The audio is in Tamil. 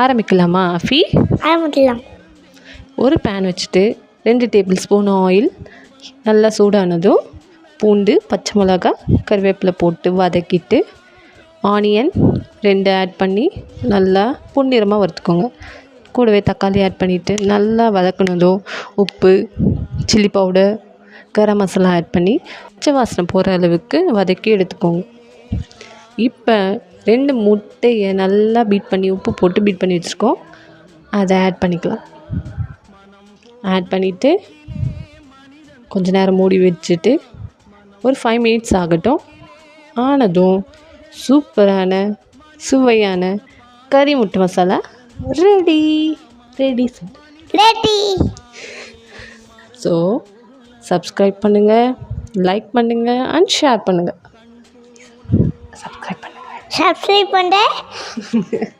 ஆரம்பிக்கலாமா அஃபி? ஆரம்பிக்கலாம். ஒரு பேன் வச்சுட்டு 2 டேபிள் ஸ்பூன் ஆயில் நல்லா சூடானதும் பூண்டு, பச்சை மிளகாய், கருவேப்பிலை போட்டு வதக்கிட்டு ஆனியன் 2 ஆட் பண்ணி நல்லா பொன்னிறமாக வறுத்துக்கோங்க. கூடவே தக்காளி ஆட் பண்ணிவிட்டு நல்லா வதக்கினதும் உப்பு, chilli powder, garam masala add பண்ணி பச்சை வாசனை போகிற அளவுக்கு வதக்கி எடுத்துக்கோங்க. இப்போ 2 முட்டையை நல்லா பீட் பண்ணி உப்பு போட்டு பீட் பண்ணி வச்சுருக்கோம். அதை ஆட் பண்ணிக்கலாம். ஆட் பண்ணிவிட்டு கொஞ்ச நேரம் மூடி வச்சுட்டு ஒரு 5 மினிட்ஸ் ஆகட்டும். ஆனதும் சூப்பரான சுவையான கறி முட்டை மசாலா ரெடி. ஸோ சப்ஸ்கிரைப் பண்ணுங்கள், லைக் பண்ணுங்கள் அண்ட் ஷேர் பண்ணுங்கள். சப்ஸ்கிரைப் பண்ணுங்க.